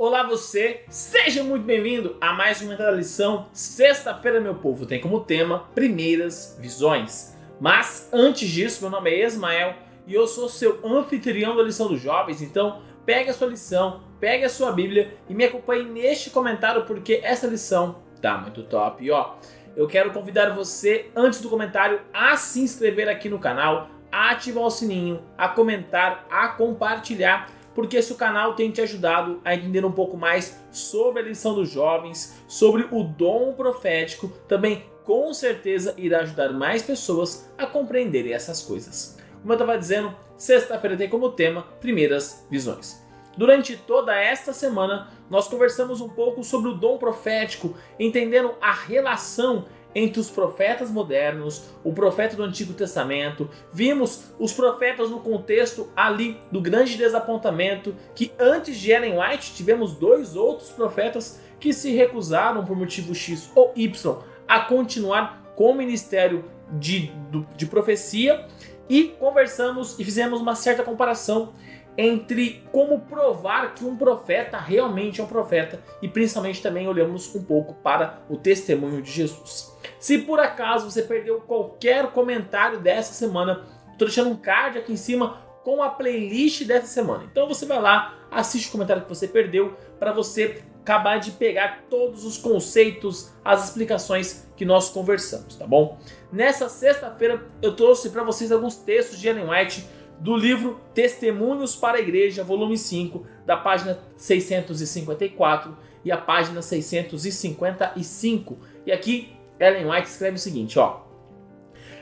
Olá você, seja muito bem-vindo a mais uma da lição. Sexta-feira, meu povo, tem como tema Primeiras Visões. Mas antes disso, meu nome é Ismael e eu sou seu anfitrião da lição dos jovens. Então pegue a sua lição, pegue a sua Bíblia e me acompanhe neste comentário porque essa lição tá muito top. E eu quero convidar você, antes do comentário, a se inscrever aqui no canal, a ativar o sininho, a comentar, a compartilhar, porque esse canal tem te ajudado a entender um pouco mais sobre a lição dos jovens, sobre o dom profético, também com certeza irá ajudar mais pessoas a compreenderem essas coisas. Como eu estava dizendo, sexta-feira tem como tema Primeiras Visões. Durante toda esta semana, nós conversamos um pouco sobre o dom profético, entendendo a relação entre os profetas modernos, o profeta do Antigo Testamento. Vimos os profetas no contexto ali do grande desapontamento, que antes de Ellen White tivemos dois outros profetas que se recusaram por motivo X ou Y a continuar com o ministério de profecia, e conversamos e fizemos uma certa comparação entre como provar que um profeta realmente é um profeta, e principalmente também olhamos um pouco para o testemunho de Jesus. Se por acaso você perdeu qualquer comentário dessa semana, estou deixando um card aqui em cima com a playlist dessa semana. Então você vai lá, assiste o comentário que você perdeu para você acabar de pegar todos os conceitos, as explicações que nós conversamos, tá bom? Nessa sexta-feira eu trouxe para vocês alguns textos de Ellen White do livro Testemunhos para a Igreja, volume 5, da página 654 e a página 655. E aqui Ellen White escreve o seguinte,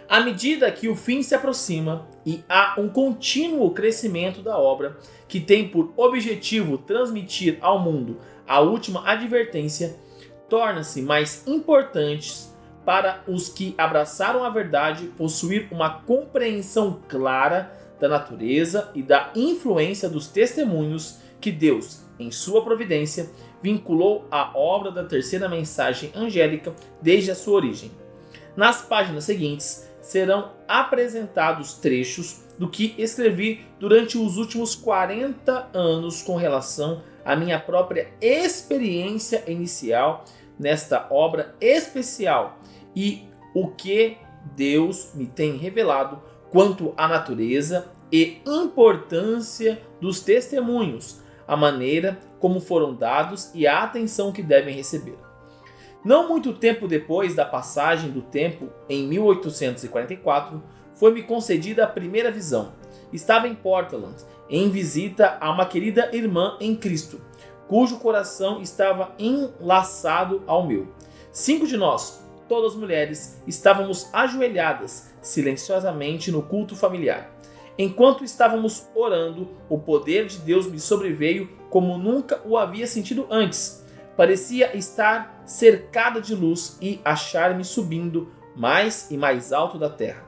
à medida que o fim se aproxima e há um contínuo crescimento da obra que tem por objetivo transmitir ao mundo a última advertência, torna-se mais importantes para os que abraçaram a verdade possuir uma compreensão clara da natureza e da influência dos testemunhos que Deus, em sua providência, vinculou à obra da terceira mensagem angélica desde a sua origem. Nas páginas seguintes serão apresentados trechos do que escrevi durante os últimos 40 anos com relação à minha própria experiência inicial nesta obra especial e o que Deus me tem revelado quanto à natureza e importância dos testemunhos, a maneira como foram dados e a atenção que devem receber. Não muito tempo depois da passagem do tempo, em 1844, foi-me concedida a primeira visão. Estava em Portland, em visita a uma querida irmã em Cristo, cujo coração estava enlaçado ao meu. 5 de nós, todas mulheres, estávamos ajoelhadas silenciosamente no culto familiar. Enquanto estávamos orando, o poder de Deus me sobreveio como nunca o havia sentido antes. Parecia estar cercada de luz e achar-me subindo mais e mais alto da terra.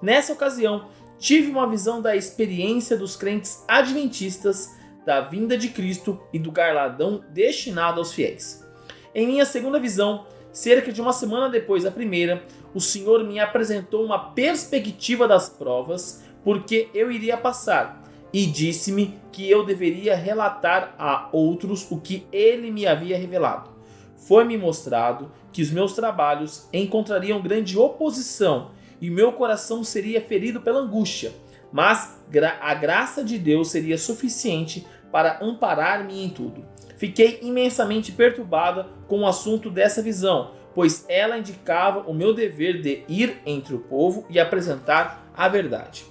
Nessa ocasião, tive uma visão da experiência dos crentes adventistas, da vinda de Cristo e do galardão destinado aos fiéis. Em minha segunda visão, cerca de uma semana depois da primeira, o Senhor me apresentou uma perspectiva das provas porque eu iria passar, e disse-me que eu deveria relatar a outros o que ele me havia revelado. Foi-me mostrado que os meus trabalhos encontrariam grande oposição e meu coração seria ferido pela angústia, mas a graça de Deus seria suficiente para amparar-me em tudo. Fiquei imensamente perturbada com o assunto dessa visão, pois ela indicava o meu dever de ir entre o povo e apresentar a verdade.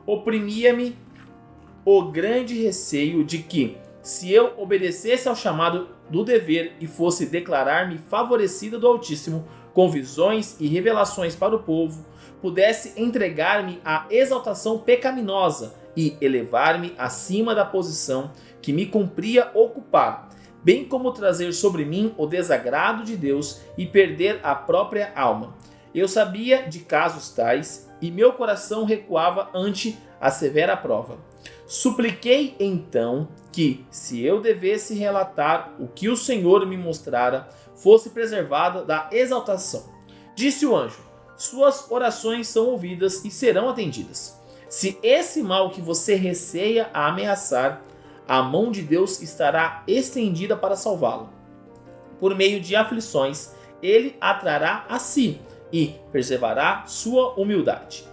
Oprimia-me o grande receio de que, se eu obedecesse ao chamado do dever e fosse declarar-me favorecida do Altíssimo com visões e revelações para o povo, pudesse entregar-me à exaltação pecaminosa e elevar-me acima da posição que me cumpria ocupar, bem como trazer sobre mim o desagrado de Deus e perder a própria alma. Eu sabia de casos tais e meu coração recuava ante a severa prova. Supliquei então que, se eu devesse relatar o que o Senhor me mostrara, fosse preservada da exaltação. Disse o anjo: suas orações são ouvidas e serão atendidas. Se esse mal que você receia a ameaçar, a mão de Deus estará estendida para salvá-lo. Por meio de aflições, ele a trará a si e preservará sua humildade.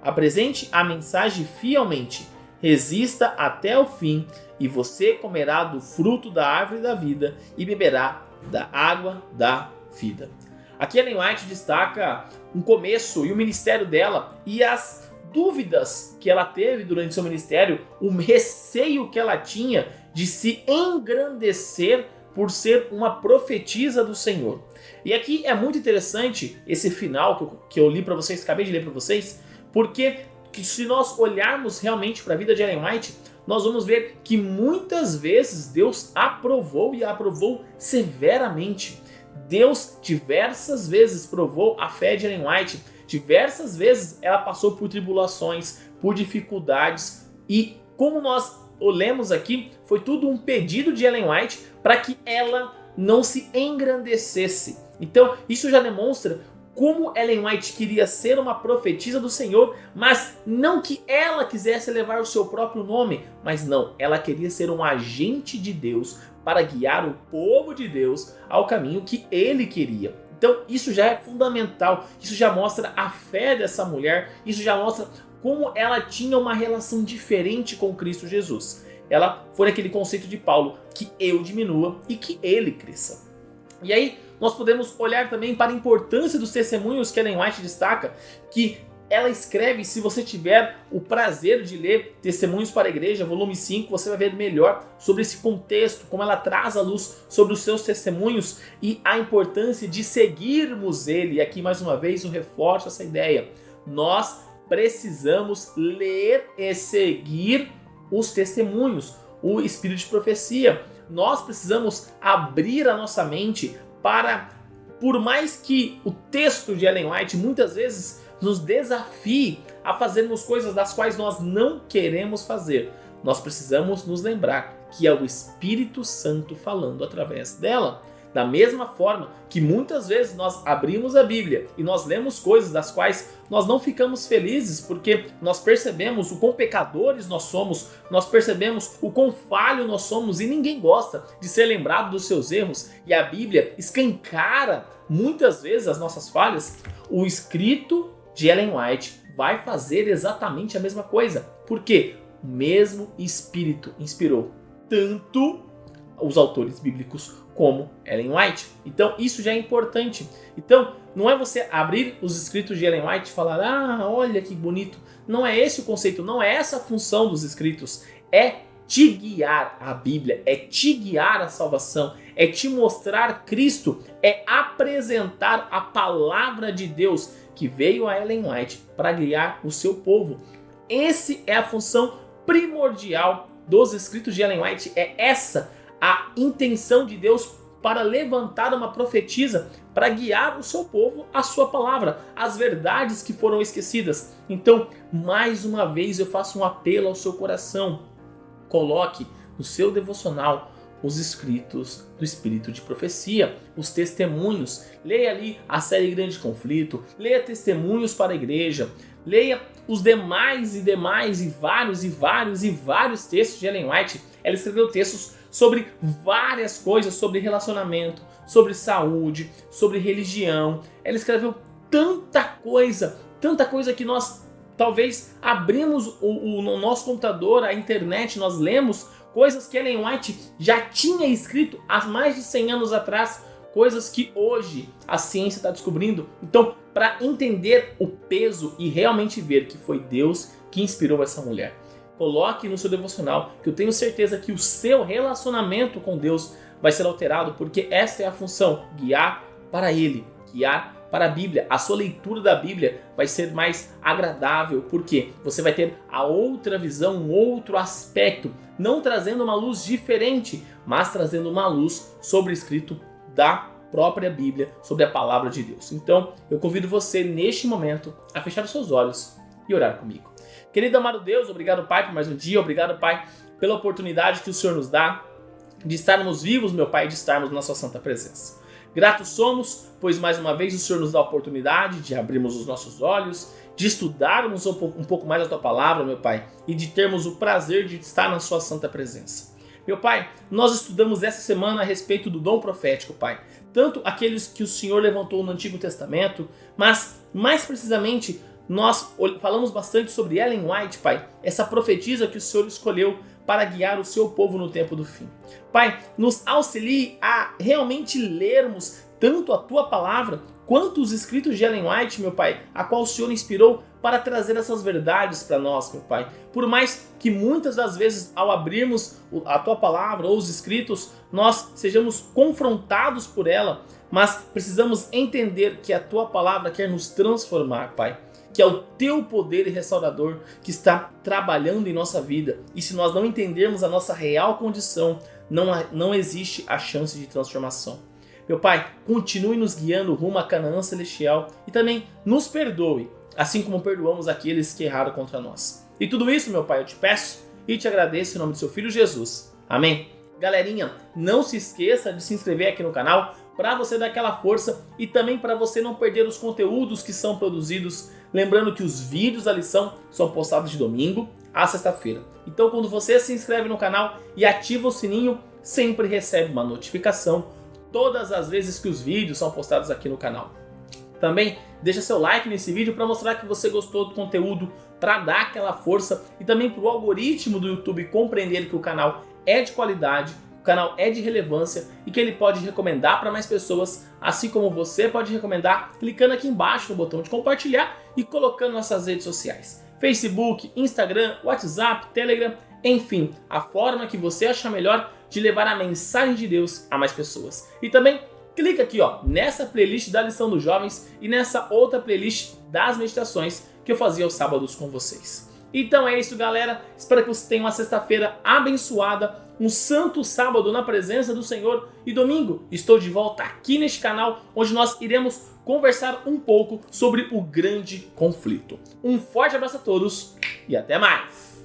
Apresente a mensagem fielmente, resista até o fim, e você comerá do fruto da árvore da vida e beberá da água da vida. Aqui Ellen White destaca um começo e o ministério dela e as dúvidas que ela teve durante seu ministério, o receio que ela tinha de se engrandecer por ser uma profetisa do Senhor. E aqui é muito interessante esse final que eu li para vocês, acabei de ler para vocês, porque se nós olharmos realmente para a vida de Ellen White, nós vamos ver que muitas vezes Deus aprovou e aprovou severamente. Deus diversas vezes provou a fé de Ellen White, diversas vezes ela passou por tribulações, por dificuldades, e como nós lemos aqui, foi tudo um pedido de Ellen White para que ela não se engrandecesse. Então isso já demonstra como Ellen White queria ser uma profetisa do Senhor, mas não que ela quisesse levar o seu próprio nome, mas não, ela queria ser um agente de Deus para guiar o povo de Deus ao caminho que ele queria. Então isso já é fundamental, isso já mostra a fé dessa mulher, isso já mostra como ela tinha uma relação diferente com Cristo Jesus. Ela foi aquele conceito de Paulo, que eu diminua e que ele cresça. E aí nós podemos olhar também para a importância dos testemunhos que Ellen White destaca, que ela escreve, se você tiver o prazer de ler Testemunhos para a Igreja, volume 5, você vai ver melhor sobre esse contexto, como ela traz a luz sobre os seus testemunhos e a importância de seguirmos ele. E aqui mais uma vez eu reforço essa ideia. Nós precisamos ler e seguir os testemunhos, o espírito de profecia. Nós precisamos abrir a nossa mente para, por mais que o texto de Ellen White muitas vezes nos desafie a fazermos coisas das quais nós não queremos fazer, nós precisamos nos lembrar que é o Espírito Santo falando através dela. Da mesma forma que muitas vezes nós abrimos a Bíblia e nós lemos coisas das quais nós não ficamos felizes porque nós percebemos o quão pecadores nós somos, nós percebemos o quão falho nós somos e ninguém gosta de ser lembrado dos seus erros, e a Bíblia escancara muitas vezes as nossas falhas. O escrito de Ellen White vai fazer exatamente a mesma coisa, porque o mesmo Espírito inspirou tanto os autores bíblicos como Ellen White. Então isso já é importante. Então não é você abrir os escritos de Ellen White e falar, ah, olha que bonito. Não é esse o conceito, não é essa a função dos escritos. É te guiar a Bíblia, é te guiar a salvação, é te mostrar Cristo, é apresentar a palavra de Deus que veio a Ellen White para guiar o seu povo. Essa é a função primordial dos escritos de Ellen White, é essa a intenção de Deus para levantar uma profetisa para guiar o seu povo à sua palavra, às verdades que foram esquecidas. Então, mais uma vez eu faço um apelo ao seu coração. Coloque no seu devocional os escritos do Espírito de Profecia, os testemunhos. Leia ali a série Grande Conflito, leia Testemunhos para a Igreja, leia os demais e vários textos de Ellen White. Ela escreveu textos sobre várias coisas, sobre relacionamento, sobre saúde, sobre religião. Ela escreveu tanta coisa que nós talvez abrimos o nosso computador, a internet, nós lemos coisas que Ellen White já tinha escrito há mais de 100 anos atrás, coisas que hoje a ciência está descobrindo. Então, para entender o peso e realmente ver que foi Deus que inspirou essa mulher, coloque no seu devocional, que eu tenho certeza que o seu relacionamento com Deus vai ser alterado, porque esta é a função, guiar para Ele, guiar para a Bíblia. A sua leitura da Bíblia vai ser mais agradável, porque você vai ter a outra visão, um outro aspecto, não trazendo uma luz diferente, mas trazendo uma luz sobre o escrito da própria Bíblia, sobre a palavra de Deus. Então, eu convido você neste momento a fechar os seus olhos e orar comigo. Querido amado Deus, obrigado, Pai, por mais um dia. Obrigado, Pai, pela oportunidade que o Senhor nos dá de estarmos vivos, meu Pai, de estarmos na sua santa presença. Gratos somos, pois mais uma vez o Senhor nos dá a oportunidade de abrirmos os nossos olhos, de estudarmos um pouco mais a tua palavra, meu Pai, e de termos o prazer de estar na sua santa presença. Meu Pai, nós estudamos essa semana a respeito do dom profético, Pai. Tanto aqueles que o Senhor levantou no Antigo Testamento, mas mais precisamente nós falamos bastante sobre Ellen White, Pai, essa profetisa que o Senhor escolheu para guiar o seu povo no tempo do fim. Pai, nos auxilie a realmente lermos tanto a Tua Palavra quanto os escritos de Ellen White, meu Pai, a qual o Senhor inspirou para trazer essas verdades para nós, meu Pai. Por mais que muitas das vezes ao abrirmos a Tua Palavra ou os escritos, nós sejamos confrontados por ela, mas precisamos entender que a Tua Palavra quer nos transformar, Pai. Que é o Teu poder restaurador que está trabalhando em nossa vida. E se nós não entendermos a nossa real condição, não existe a chance de transformação. Meu Pai, continue nos guiando rumo a Canaã Celestial e também nos perdoe, assim como perdoamos aqueles que erraram contra nós. E tudo isso, meu Pai, eu te peço e te agradeço em nome do seu Filho Jesus. Amém. Galerinha, não se esqueça de se inscrever aqui no canal para você dar aquela força e também para você não perder os conteúdos que são produzidos. Lembrando que os vídeos da lição são postados de domingo a sexta-feira. Então, quando você se inscreve no canal e ativa o sininho, sempre recebe uma notificação todas as vezes que os vídeos são postados aqui no canal. Também deixa seu like nesse vídeo para mostrar que você gostou do conteúdo, para dar aquela força e também para o algoritmo do YouTube compreender que o canal é de qualidade, o canal é de relevância e que ele pode recomendar para mais pessoas, assim como você pode recomendar clicando aqui embaixo no botão de compartilhar e colocando nossas redes sociais. Facebook, Instagram, WhatsApp, Telegram, enfim, a forma que você achar melhor de levar a mensagem de Deus a mais pessoas. E também clica aqui nessa playlist da lição dos jovens e nessa outra playlist das meditações que eu fazia aos sábados com vocês. Então é isso, galera. Espero que você tenha uma sexta-feira abençoada, um santo sábado na presença do Senhor e domingo estou de volta aqui neste canal onde nós iremos conversar um pouco sobre o grande conflito. Um forte abraço a todos e até mais!